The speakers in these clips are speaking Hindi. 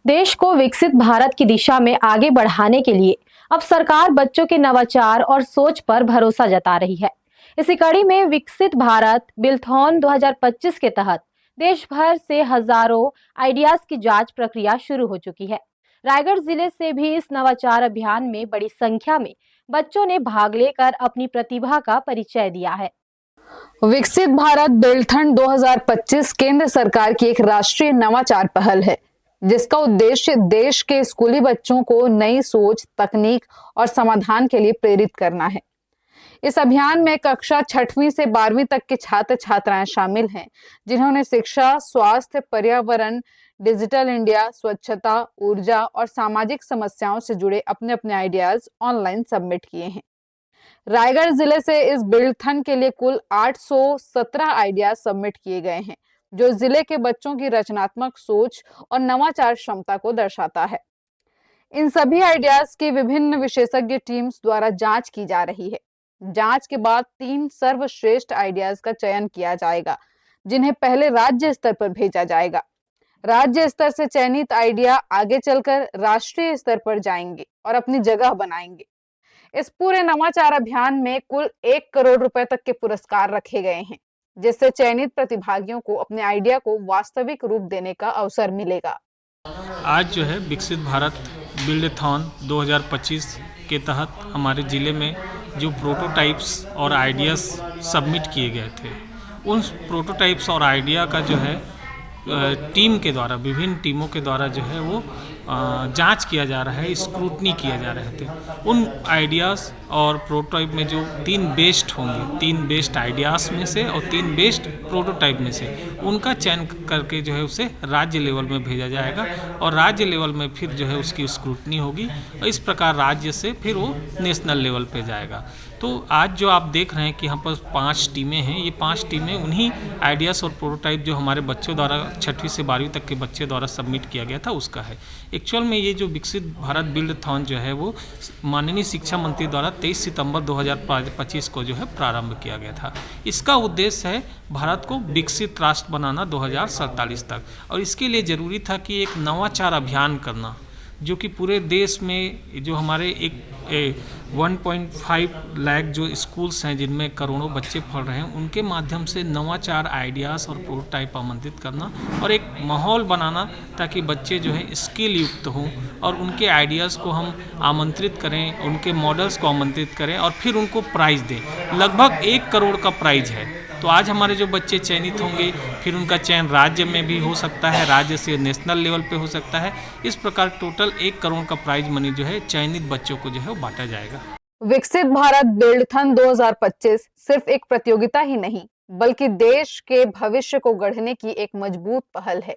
देश को विकसित भारत की दिशा में आगे बढ़ाने के लिए अब सरकार बच्चों के नवाचार और सोच पर भरोसा जता रही है। इसी कड़ी में विकसित भारत बिल्थॉन 2025 के तहत देश भर से हजारों आइडियाज की जांच प्रक्रिया शुरू हो चुकी है। रायगढ़ जिले से भी इस नवाचार अभियान में बड़ी संख्या में बच्चों ने भाग लेकर अपनी प्रतिभा का परिचय दिया है। विकसित भारत बिल्थन 2025 केंद्र सरकार की एक राष्ट्रीय नवाचार पहल है, जिसका उद्देश्य देश के स्कूली बच्चों को नई सोच, तकनीक और समाधान के लिए प्रेरित करना है। इस अभियान में कक्षा 6वीं से 12वीं तक के छात्र छात्राएं शामिल हैं, जिन्होंने शिक्षा, स्वास्थ्य, पर्यावरण, डिजिटल इंडिया, स्वच्छता, ऊर्जा और सामाजिक समस्याओं से जुड़े अपने अपने आइडियाज ऑनलाइन सबमिट किए हैं। रायगढ़ जिले से इस बिल्डथन के लिए कुल 817 आइडियाज सबमिट किए गए हैं, जो जिले के बच्चों की रचनात्मक सोच और नवाचार क्षमता को दर्शाता है। इन सभी आइडियाज की विभिन्न विशेषज्ञ टीम्स द्वारा जांच की जा रही है। जांच के बाद 3 सर्वश्रेष्ठ आइडियाज का चयन किया जाएगा, जिन्हें पहले राज्य स्तर पर भेजा जाएगा। राज्य स्तर से चयनित आइडिया आगे चलकर राष्ट्रीय स्तर पर जाएंगे और अपनी जगह बनाएंगे। इस पूरे नवाचार अभियान में कुल 1 करोड़ रुपए तक के पुरस्कार रखे गए हैं, जिससे चयनित प्रतिभागियों को अपने आइडिया को वास्तविक रूप देने का अवसर मिलेगा। आज जो है विकसित भारत बिल्डथॉन 2025 के तहत हमारे ज़िले में जो प्रोटोटाइप्स और आइडियाज़ सबमिट किए गए थे, उन प्रोटोटाइप्स और आइडिया का जो है टीम के द्वारा, विभिन्न टीमों के द्वारा जो है वो जांच किया जा रहा है, स्क्रूटनी किया जा रहे थे। उन आइडियाज़ और प्रोटोटाइप में जो 3 बेस्ट होंगे, 3 बेस्ट आइडियाज़ में से और 3 बेस्ट प्रोटोटाइप में से उनका चयन करके जो है उसे राज्य लेवल में भेजा जाएगा और राज्य लेवल में फिर जो है उसकी स्क्रूटनी होगी और इस प्रकार राज्य से फिर वो नेशनल लेवल पे जाएगा। तो आज जो आप देख रहे हैं कि यहाँ पर 5 टीमें हैं, ये 5 टीमें उन्हीं आइडियाज़ और प्रोटोटाइप जो हमारे बच्चों द्वारा 6वीं से 12वीं तक के बच्चे द्वारा सबमिट किया गया था उसका है। एक्चुअल में ये जो विकसित भारत बिल्डथॉन जो है वो माननीय शिक्षा मंत्री द्वारा 23 सितंबर 2025 को जो है प्रारंभ किया गया था। इसका उद्देश्य है भारत को विकसित राष्ट्र बनाना 2047 तक, और इसके लिए ज़रूरी था कि एक नवाचार अभियान करना, जो कि पूरे देश में जो हमारे 1.5 लाख जो स्कूल्स हैं जिनमें करोड़ों बच्चे पढ़ रहे हैं, उनके माध्यम से नवाचार आइडियाज़ और प्रोटोटाइप आमंत्रित करना और एक माहौल बनाना ताकि बच्चे जो है स्किल युक्त हों और उनके आइडियाज़ को हम आमंत्रित करें, उनके मॉडल्स को आमंत्रित करें और फिर उनको प्राइज़ दें। लगभग 1 करोड़ का प्राइज़ है। तो आज हमारे जो बच्चे चयनित होंगे, फिर उनका चयन राज्य में भी हो सकता है, राज्य से नेशनल लेवल पे हो सकता है। इस प्रकार टोटल 1 करोड़ का प्राइज मनी जो है चयनित बच्चों को जो है वो बांटा जाएगा। विकसित भारत बिल्डथन 2025 सिर्फ एक प्रतियोगिता ही नहीं, बल्कि देश के भविष्य को गढ़ने की एक मजबूत पहल है।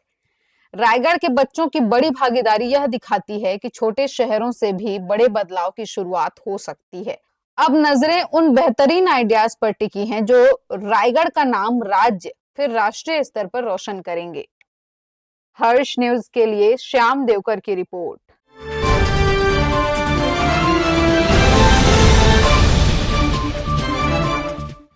रायगढ़ के बच्चों की बड़ी भागीदारी यह दिखाती है कि छोटे शहरों से भी बड़े बदलाव की शुरुआत हो सकती है। अब नजरें उन बेहतरीन आइडियाज पर टिकी हैं जो रायगढ़ का नाम राज्य फिर राष्ट्रीय स्तर पर रोशन करेंगे। हर्ष न्यूज के लिए श्याम देवकर की रिपोर्ट।